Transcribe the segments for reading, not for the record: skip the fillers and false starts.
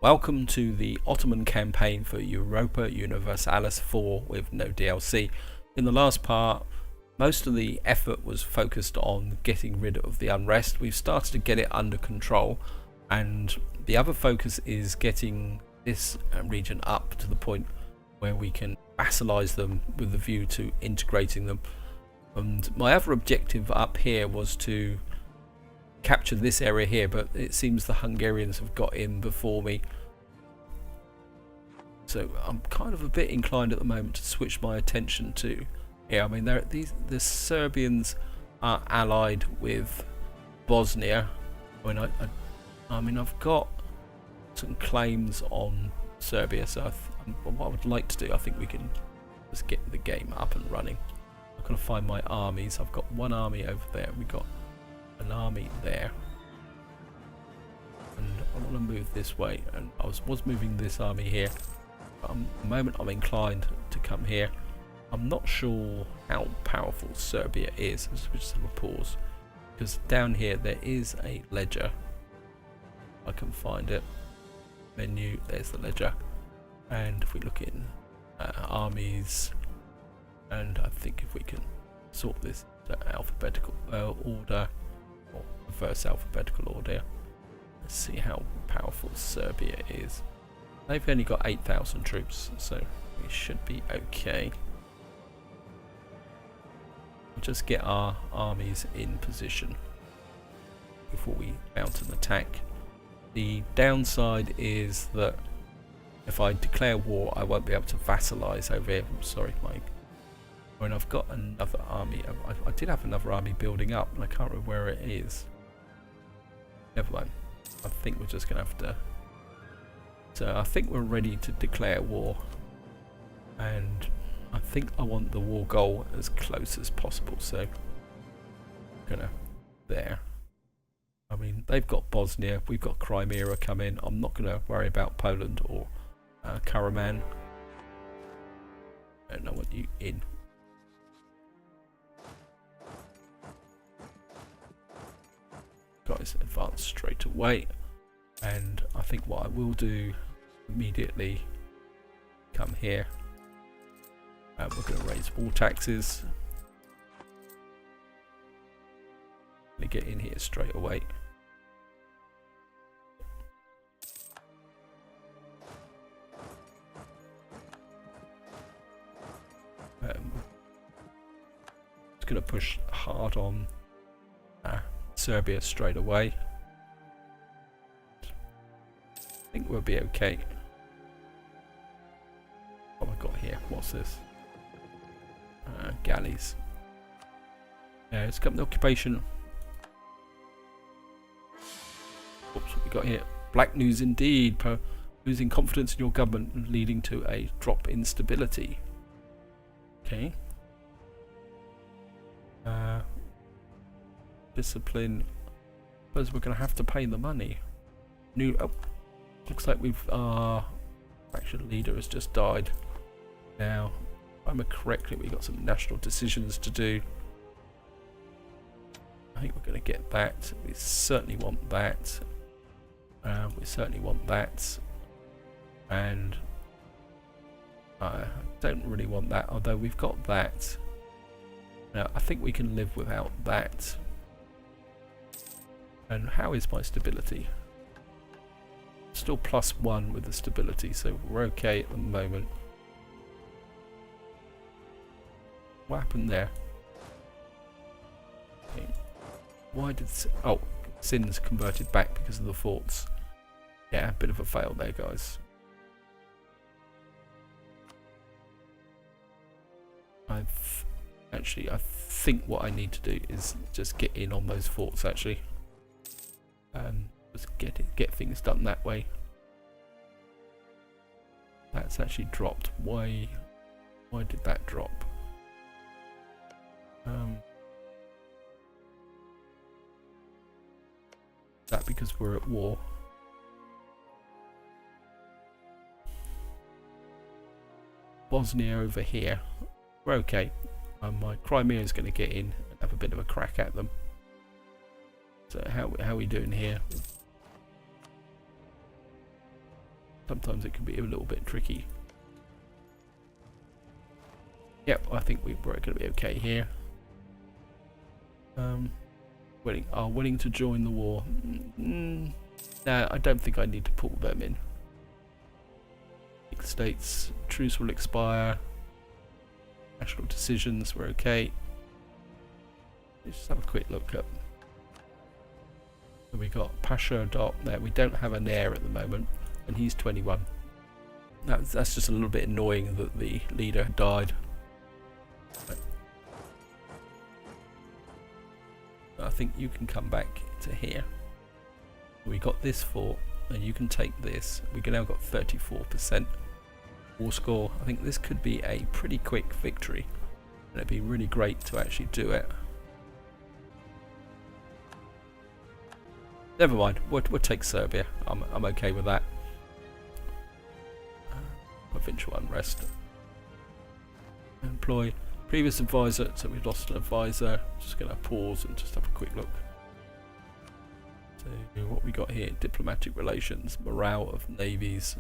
Welcome to the Ottoman campaign for Europa Universalis 4 with no DLC. In the last part, most of the effort was focused on getting rid of the unrest. We've started to get it under control, and the other focus is getting this region up to the point where we can vassalize them with the view to integrating them. And my other objective up here was to capture this area here, but it seems the Hungarians have got in before me, so I'm kind of a bit inclined at the moment to switch my attention to here. I mean, the Serbians are allied with Bosnia. I mean I've got some claims on Serbia, so what I would like to do, I think we can just get the game up and running. I'm going to find my armies. I've got one army over there, we got an army there, and I want to move this way, and I was moving this army here, but at the moment I'm inclined to come here. I'm not sure how powerful Serbia is. Let's just have a pause, because down here there is a ledger. I can find it. Menu, there's the ledger, and if we look in armies, and I think if we can sort this into alphabetical order, or reverse alphabetical order. Let's see how powerful Serbia is. They've only got 8,000 troops, so we should be okay. We'll just get our armies in position before we mount an attack. The downside is that if I declare war, I won't be able to vassalize over here. I'm sorry, Mike. When I've got another army, I did have another army building up, and I can't remember where it is. Never mind. I think we're just going to have to. So I think we're ready to declare war, and I think I want the war goal as close as possible. So I'm gonna there. I mean, they've got Bosnia, we've got Crimea coming. I'm not going to worry about Poland or Karaman. I don't want you in. Guys, advance straight away, and I think what I will do immediately, come here, and we're going to raise war taxes. Let me get in here straight away. Just going to push hard on Serbia straight away. I think we'll be okay. What have I got here? What's this? Galleys. Yeah, it's company occupation. Oops, what we got here? Black news indeed. Losing confidence in your government, leading to a drop in stability. Okay. Discipline. Suppose we're going to have to pay the money. Looks like our faction leader has just died. Now, if I remember correctly, we've got some national decisions to do. I think we're going to get that. We certainly want that. We certainly want that. And I don't really want that, although we've got that. Now, I think we can live without that. And how is my stability? Still +1 with the stability, so we're okay at the moment. What happened there? Okay. Why did... Oh, Sin's converted back because of the forts. Yeah, a bit of a fail there, guys. I think what I need to do is just get in on those forts, actually. Just get things done that way. That's actually dropped. Why did that drop? Is that because we're at war? Bosnia over here. We're okay. My Crimea is going to get in and have a bit of a crack at them. So how are we doing here? sometimes it can be a little bit tricky. Yep, I think we're going to be okay here. Willing to join the war. No, I don't think I need to pull them in. States, truce will expire. National decisions, we're okay. Let's just have a quick look up. So we got Pasha Dot there. We don't have an heir at the moment, and he's 21. That's just a little bit annoying that the leader died. But I think you can come back to here. We got this fort, and you can take this. We now got 34% war score. I think this could be a pretty quick victory, and it'd be really great to actually do it. Never mind, we'll take Serbia. I'm okay with that. Provincial unrest. Employ previous advisor, so we've lost an advisor. Just going to pause and just have a quick look. So what we got here: diplomatic relations, morale of navies.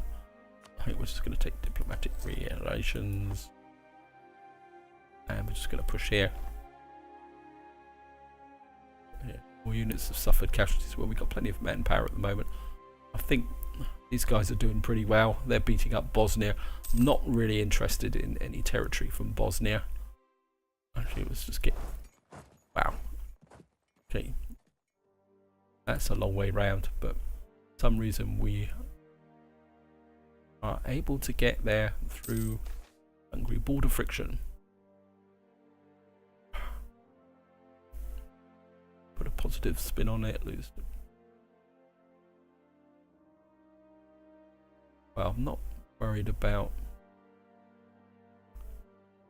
I think we're just going to take diplomatic relations, and we're just going to push here. Yeah. More units have suffered casualties. Well, we've got plenty of manpower at the moment. I think these guys are doing pretty well. They're beating up Bosnia. I'm not really interested in any territory from Bosnia. Actually, let's just get... Wow. Okay. That's a long way round, but for some reason we are able to get there through Hungary. Border friction. Put a positive spin on it. Lose. Well, I'm not worried about.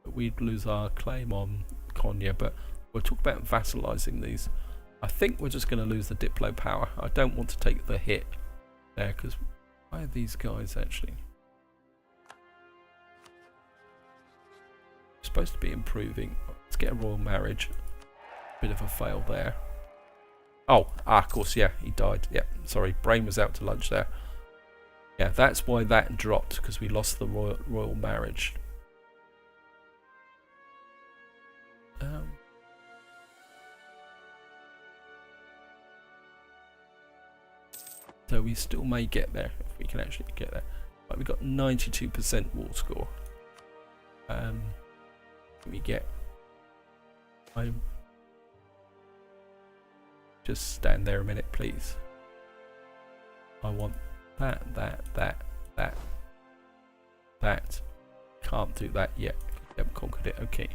We'd lose our claim on Konya, but we'll talk about vassalizing these. I think we're just going to lose the Diplo power. I don't want to take the hit there, because why are these guys actually supposed to be improving? Let's get a royal marriage. Bit of a fail there. Oh, of course, yeah, he died. Yeah, sorry, brain was out to lunch there. Yeah, that's why that dropped, because we lost the royal marriage. So we still may get there, if we can actually get there. Right, we got 92% war score. We get... Just stand there a minute, please. I want that. Can't do that yet. We haven't conquered it. Okay.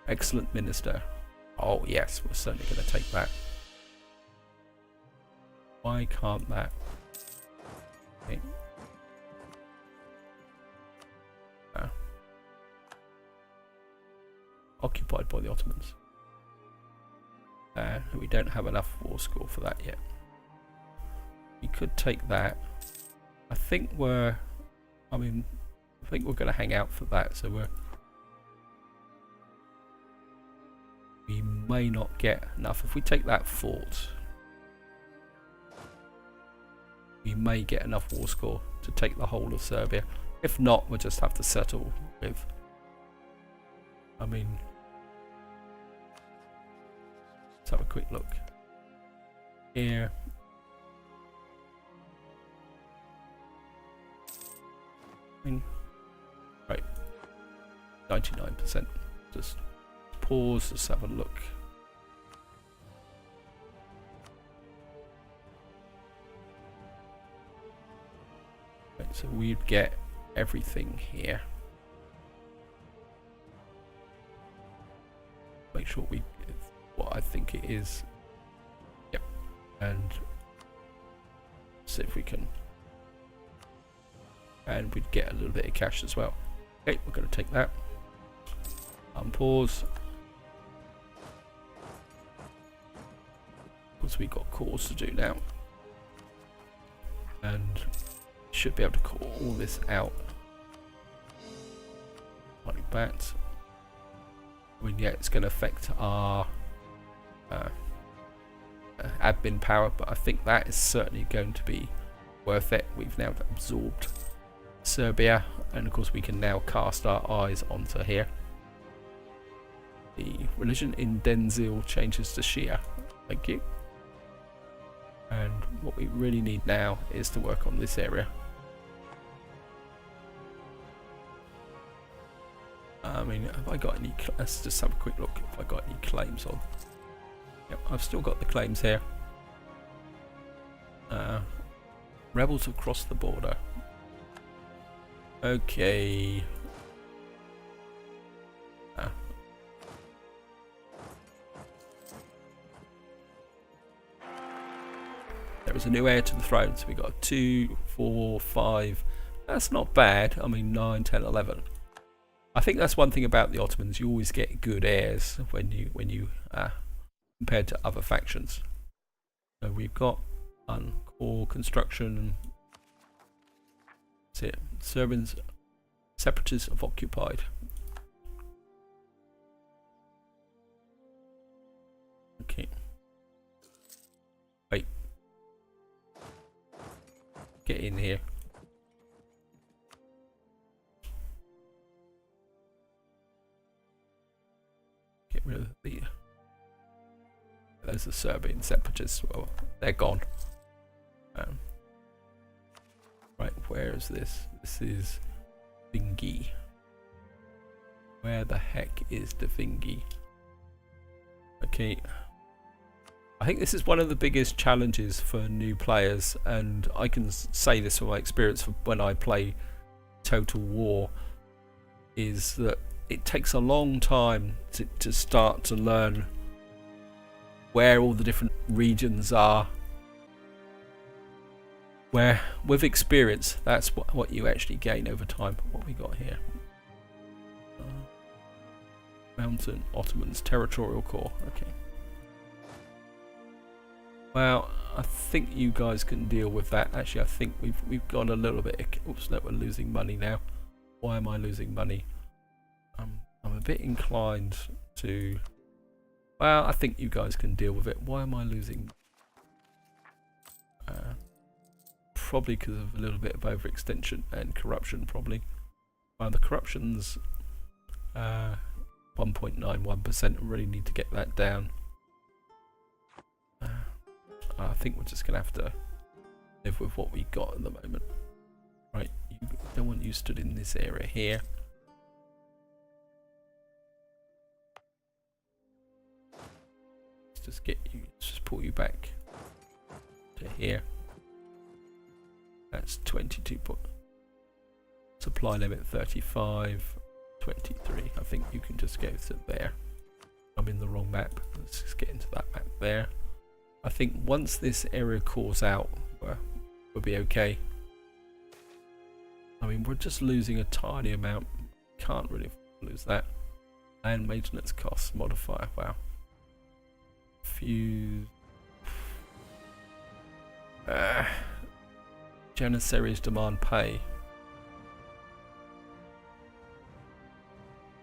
Excellent minister. Oh yes, we're certainly going to take that. Why can't that? Okay. Occupied by the Ottomans. We don't have enough war score for that yet. We could take that. I think we're going to hang out for that, so we may not get enough. If we take that fort, we may get enough war score to take the whole of Serbia. If not, we'll just have to settle with, let's have a quick look here. Right, 99%. Just pause, just have a look. Right, so we'd get everything here. Make sure we get what I think it is. Yep, and see if we can. And we'd get a little bit of cash as well. Okay, we're going to take that. Unpause. Because we've got cores to do now. And should be able to call all this out. Like that. I mean, yeah, it's going to affect our admin power, but I think that is certainly going to be worth it. We've now absorbed Serbia, and of course we can now cast our eyes onto here. The religion in Denzil changes to Shia. Thank you. And what we really need now is to work on this area. I mean, have I got any... Let's just have a quick look if I got any claims on. Yep, I've still got the claims here. Rebels have crossed the border. Okay. There is a new heir to the throne, so we got 2, 4, 5. That's not bad. I mean, 9, 10, 11. I think that's one thing about the Ottomans. You always get good heirs when you compared to other factions. So we've got core construction. That's it. Serbians, separatists have occupied. Okay. Wait. Get in here. Get rid of the... Those are Serbian separatists. Well, they're gone. Right, where is this? This is Vingi. Where the heck is the Vingi? Okay. I think this is one of the biggest challenges for new players, and I can say this from my experience when I play Total War, is that it takes a long time to start to learn where all the different regions are. Where, with experience, that's what you actually gain over time. What we got here? Mountain Ottomans, Territorial Core. Okay. Well, I think you guys can deal with that. Actually, I think we've got a little bit. Oops, no, we're losing money now. Why am I losing money? I'm a bit inclined to. Well, I think you guys can deal with it. Why am I losing? Probably because of a little bit of overextension and corruption, probably. The corruption's 1.91%. I really need to get that down. I think we're just going to have to live with what we got at the moment. Right, I don't want you stood in this area here. Let's just get you, just pull you back to here. That's 22. Supply limit 35, 23. I think you can just go to there. I'm in the wrong map. Let's just get into that map there. I think once this area cores out, we'll be okay. I mean, we're just losing a tiny amount. Can't really lose that. And maintenance costs modifier. Wow. Fuse. Janissaries demand pay.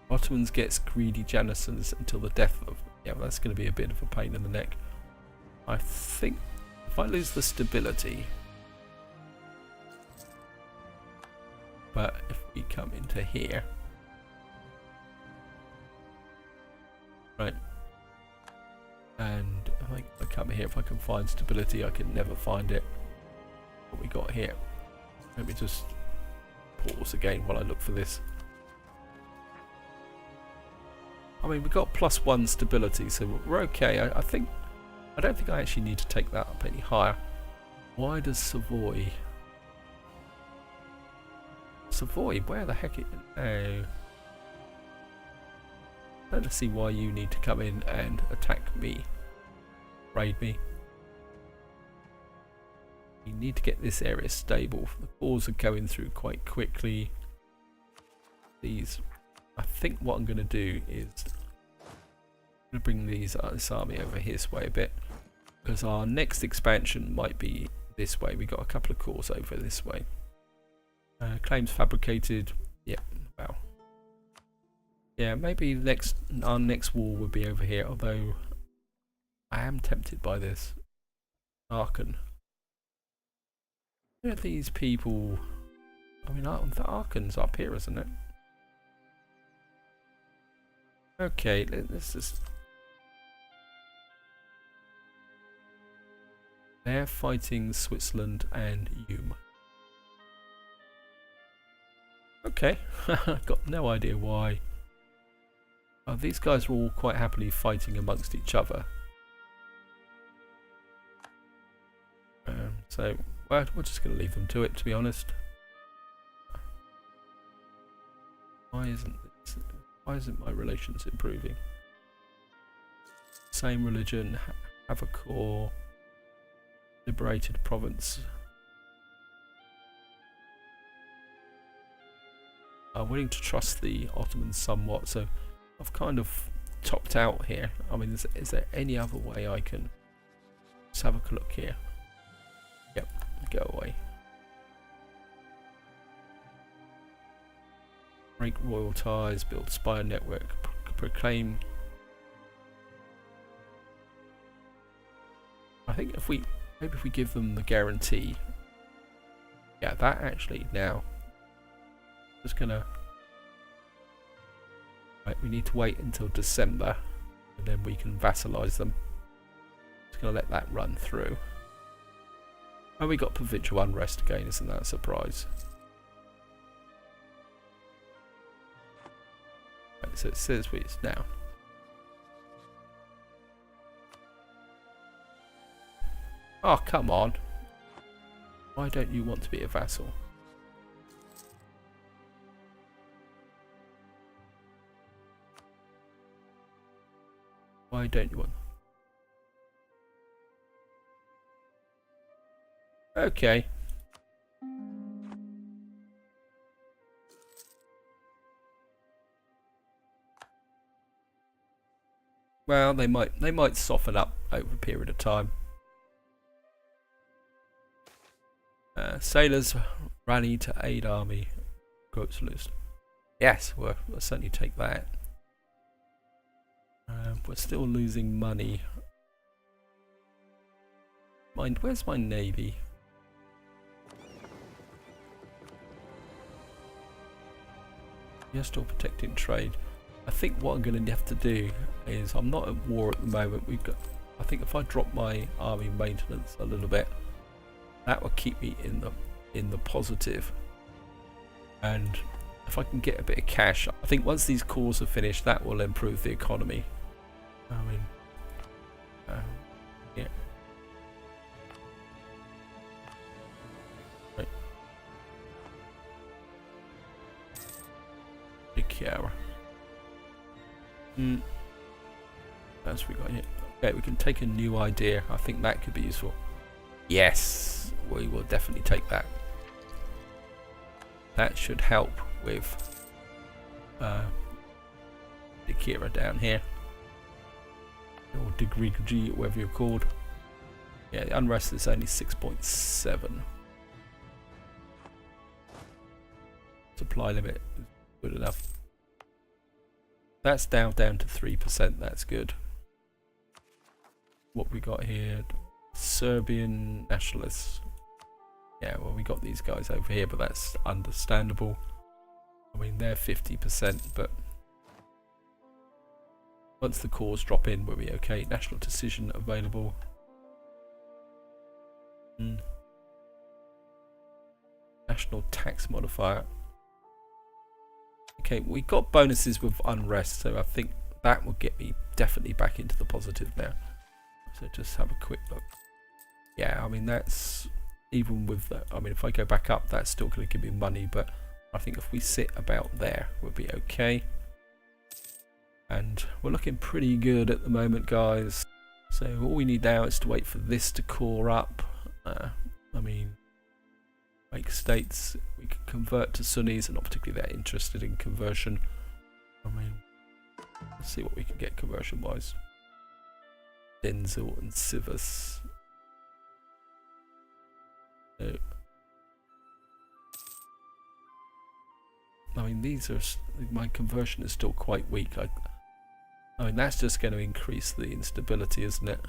Ottomans gets greedy Janissaries until the death of... Yeah, well, that's going to be a bit of a pain in the neck. I think if I lose the stability... But if we come into here... Right. And I think if I come here, if I can find stability, I can never find it. What we got here. Let me just pause again while I look for this. I mean, we got +1 stability, so we're okay. I don't think I actually need to take that up any higher. Why does Savoy? Savoy, where the heck is it? Oh. I don't see why you need to come in and attack me. Raid me. We need to get this area stable. The cores are going through quite quickly. These, I think what I'm going to do is I'm going to bring this army over this way a bit, because our next expansion might be this way. We got a couple of cores over this way. Claims fabricated. Yep. Wow. Yeah, maybe our next war would be over here. Although I am tempted by this Aachen. Where are these people? I mean, the Arkan's up here, isn't it? Okay, let's just... They're fighting Switzerland and Hume. Okay, got no idea why. These guys are all quite happily fighting amongst each other. So, well, we're just going to leave them to it, to be honest. Why isn't my relations improving? Same religion, have a core, liberated province. I'm willing to trust the Ottomans somewhat, so I've kind of topped out here. I mean, is there any other way I can... Let's have a look here. Yep, go away. Break royal ties, build spy network, proclaim... I think maybe if we give them the guarantee... Yeah, that actually now... Just gonna... Right, we need to wait until December and then we can vassalize them. Just gonna let that run through. And we got provincial unrest again, isn't that a surprise? Right, so it says it's now. Oh, come on. Why don't you want to be a vassal? Why don't you want? Okay. Well, they might soften up over a period of time. Sailors rally to aid army. Quotes list. Yes, we'll certainly take that. We're still losing money. Where's my navy? You're still protecting trade. I think what I'm going to have to do is, I'm not at war at the moment. I think if I drop my army maintenance a little bit, that will keep me in the positive. And if I can get a bit of cash, I think once these cores are finished, that will improve the economy. I mean, yeah. Right. Big care. What else we got here? Okay, we can take a new idea. I think that could be useful. Yes, we will definitely take that. That should help with the Kira down here. Or degree G, whatever you're called. Yeah, the unrest is only 6.7. Supply limit is good enough. That's down to 3%, that's good. What we got here? Serbian Nationalists. Yeah, well, we got these guys over here, but that's understandable. I mean, they're 50%, but once the cores drop in, we'll be okay. National decision available. National tax modifier. Okay, we got bonuses with unrest, so I think that will get me definitely back into the positive now. So just have a quick look. Yeah, I mean, that's even with that. I mean, if I go back up, that's still going to give me money, but I think if we sit about there, we'll be okay. And we're looking pretty good at the moment, guys. So all we need now is to wait for this to core up. I mean, make states, we can convert to Sunnis, and not particularly that interested in conversion. I mean, let's see what we can get conversion wise. Denzel and Sivas. So, I mean, these are, my conversion is still quite weak. I mean, that's just going to increase the instability, isn't it?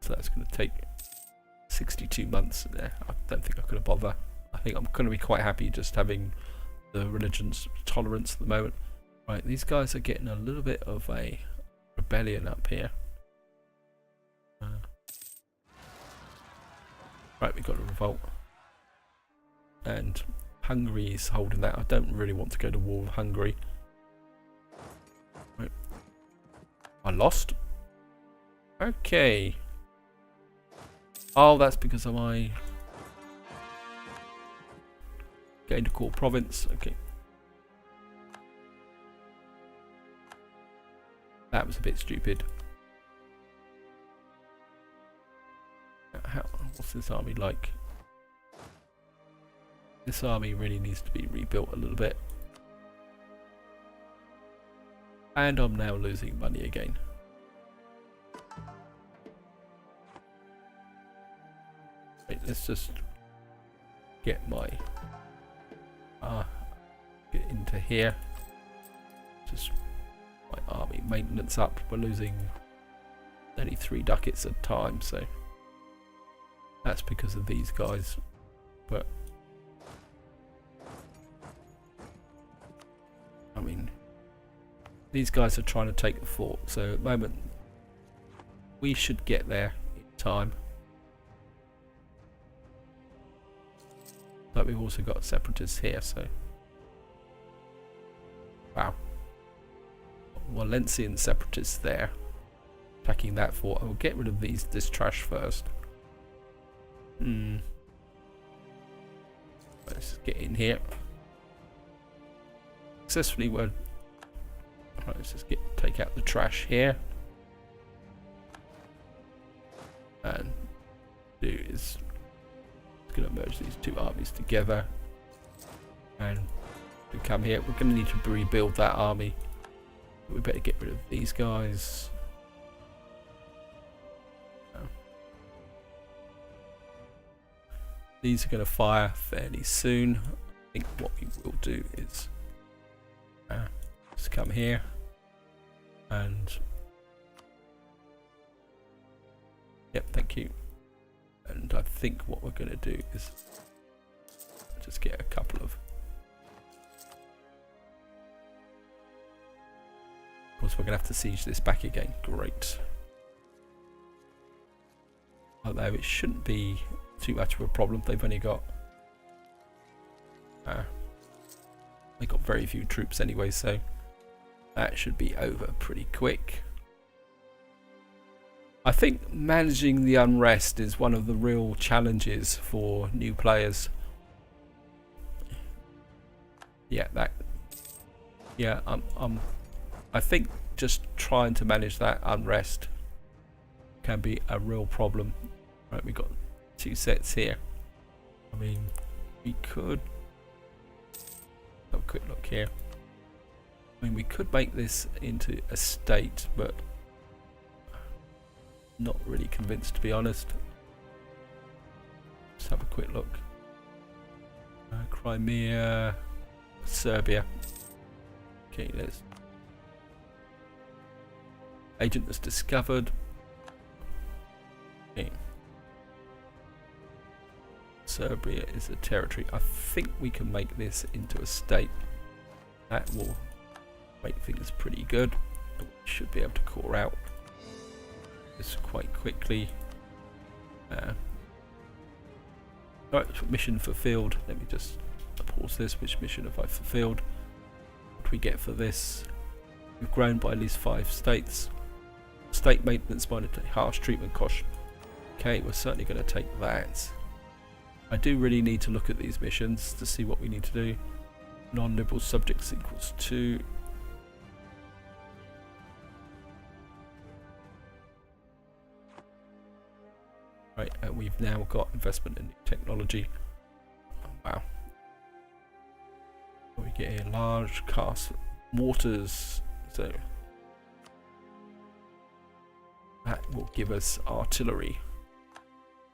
So that's going to take 62 months there. I don't think I'm going to bother. I think I'm going to be quite happy just having the religion's tolerance at the moment. Right, these guys are getting a little bit of a rebellion up here. Right, we've got a revolt. And Hungary is holding that. I don't really want to go to war with Hungary. Right. I lost? Okay. Oh, that's because of my gained a core province. Okay. That was a bit stupid. What's this army like? This army really needs to be rebuilt a little bit. And I'm now losing money again. Wait, let's just get my get into here. Just my army maintenance up. We're losing only 3 ducats at a time, so that's because of these guys. But I mean, these guys are trying to take the fort, so at the moment we should get there in time. But we've also got separatists here, so wow. Valencian separatists there attacking that fort. I'll get rid of this trash first. Let's get in here. Successfully, right, let's just take out the trash here. And do is going to merge these 2 armies together, and we come here. We're going to need to rebuild that army. We better get rid of these guys. These are going to fire fairly soon. I think what we will do is just come here and yep, thank you. And I think what we're going to do is just get a couple of. Of course, we're going to have to siege this back again. Great. Although it shouldn't be too much of a problem. They've only got they got very few troops anyway, so that should be over pretty quick. I think managing the unrest is one of the real challenges for new players. Yeah, I think just trying to manage that unrest can be a real problem. Right, we've got 2 sets here. I mean, we could have a quick look here. I mean, we could make this into a state, but not really convinced, to be honest. Let's have a quick look. Crimea, Serbia. Okay, let's. Agent was discovered. Okay. Serbia is a territory. I think we can make this into a state. That will make things pretty good. We should be able to core out this quite quickly. Right, mission fulfilled. Let me just pause this. Which mission have I fulfilled? What do we get for this? We've grown by at least 5 states. State maintenance, monetary, harsh treatment cost. Okay, we're certainly going to take that. I do really need to look at these missions to see what we need to do. Non-liberal subjects equals 2. Right, and we've now got investment in new technology. Oh, wow. We get a large cast mortars, so that will give us artillery.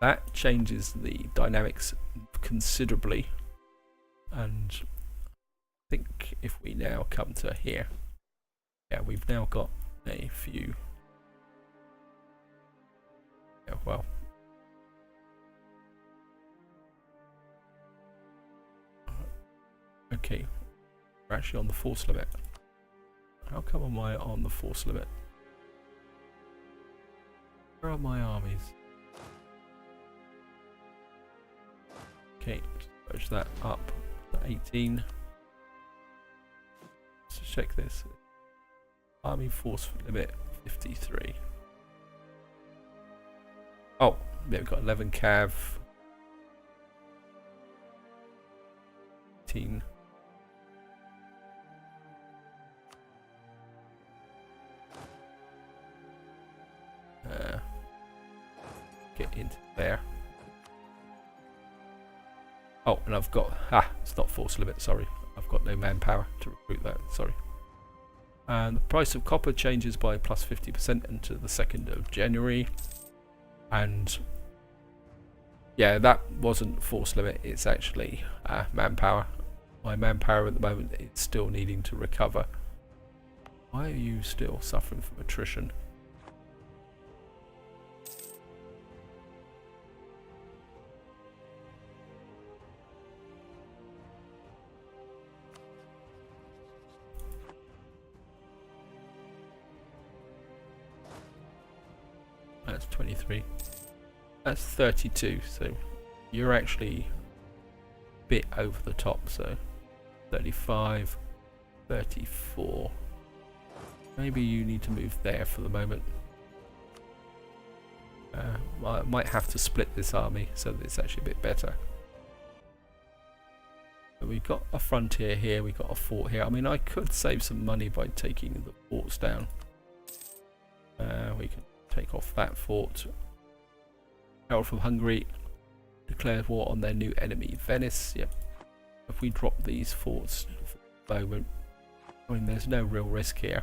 That changes the dynamics considerably, and I think if we now come to here, yeah, we've now got a few. well. Okay, we're actually on the force limit. How come am I on the force limit? Where are my armies? Okay, push that up to 18. Let's check this. Army force limit 53. Oh, yeah, we've got 11 cav. 18. Get into there. Oh, and I've got it's not force limit, sorry. I've got no manpower to recruit that, sorry. And the price of copper changes by plus 50% until the 2nd of January. And yeah, that wasn't force limit, it's actually manpower. My manpower at the moment is still needing to recover. Why are you still suffering from attrition? That's 23. That's 32, so you're actually a bit over the top, so 35, 34. Maybe you need to move there for the moment. I might have to split this army so that it's actually a bit better. But we've got a frontier here, we've got a fort here. I mean, I could save some money by taking the forts down. We can take off that fort. Harold from Hungary declared war on their new enemy, Venice. Yep. If we drop these forts for the moment, I mean, there's no real risk here.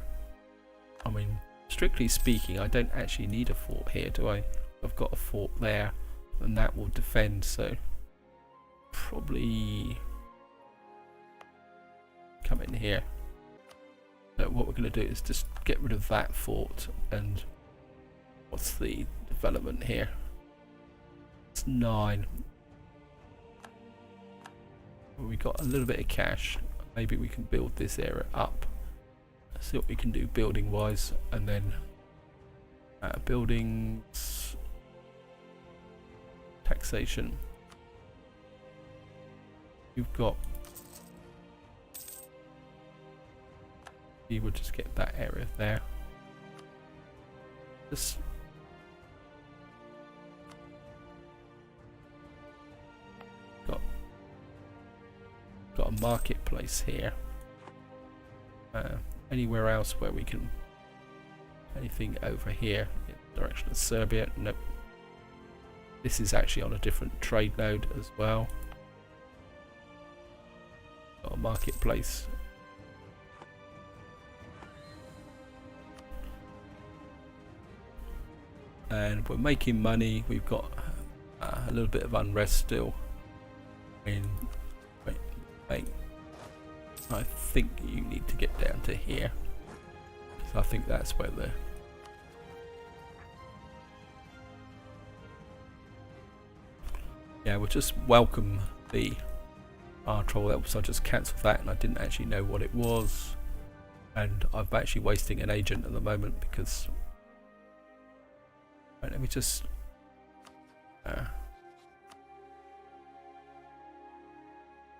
I mean, strictly speaking, I don't actually need a fort here, do I? I've got a fort there, and that will defend, so probably come in here. So what we're going to do is just get rid of that fort, and what's the development here? It's 9. Well, we got a little bit of cash. Maybe we can build this area up. Let's see what we can do building wise, and then buildings, taxation. You've got, you would just get that area there. Just got a marketplace here. Anywhere else where we can, anything over here in the direction of Serbia? Nope. This is actually on a different trade node as well. Got a marketplace. And we're making money. We've got a little bit of unrest still. I think you need to get down to here. So I think that's where the we'll just welcome the troll help. So I just cancelled that, and I didn't actually know what it was, and I'm actually wasting an agent at the moment because. Right, let me just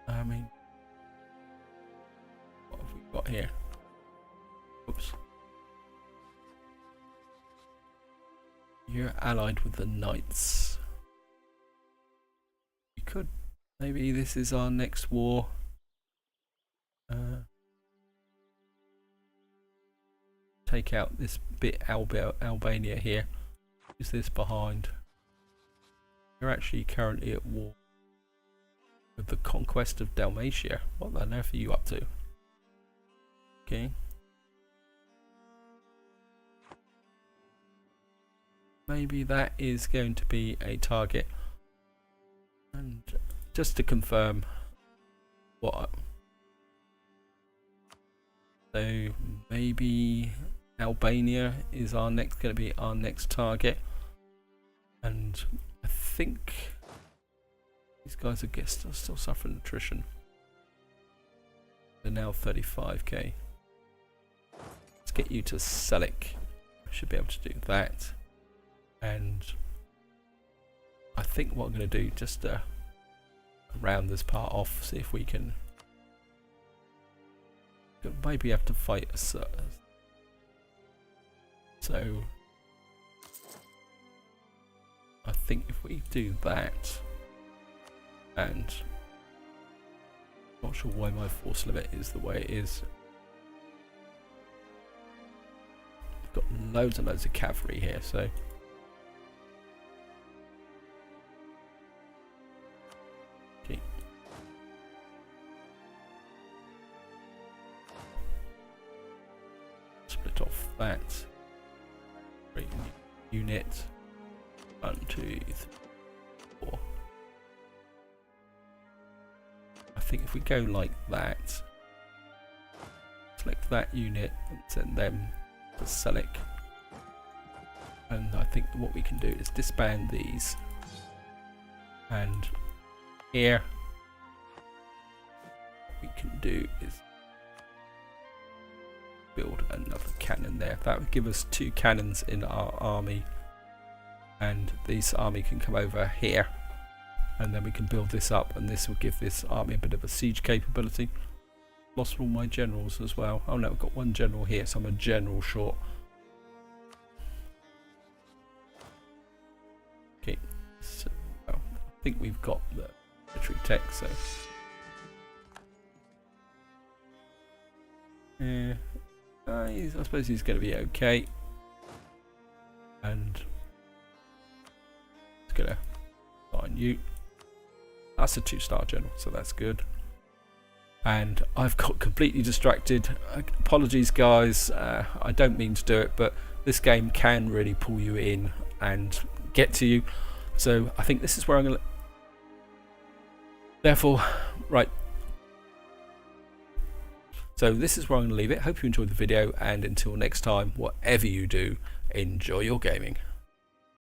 I mean, what have we got here? Oops. You're allied with the Knights. We could, maybe this is our next war. Take out this bit Albania here. Is this behind? You're actually currently at war with the conquest of Dalmatia. What the hell are you up to? Okay. Maybe that is going to be a target. And just to confirm what, so maybe Albania is our next, going to be our next target. And I think these guys are still suffering attrition. They're now 35k. Let's get you to Selic. I should be able to do that. And I think what I'm going to do, just round this part off, see if we can maybe have to fight a so I think if we do that, and not sure why my force limit is the way it is. I've got loads and loads of cavalry here, so okay. Split off that. Great unit. 1, 2, 3, 4. I think if we go like that, select that unit and send them to Selic, and I think what we can do is disband these, and here what we can do is build another cannon there. That would give us 2 cannons in our army, and this army can come over here, and then we can build this up, and this will give this army a bit of a siege capability. Lost all my generals as well. Oh no, I've got 1 general here, so I'm a general short. Okay, so I think we've got the military tech, so yeah, I suppose he's going to be okay, and it's going to find you. That's a 2-star general, so that's good. And I've got completely distracted. Apologies, guys. I don't mean to do it, but this game can really pull you in and get to you. So I think this is where I'm going to. Therefore, right. So this is where I'm going to leave it. Hope you enjoyed the video, and until next time, whatever you do, enjoy your gaming.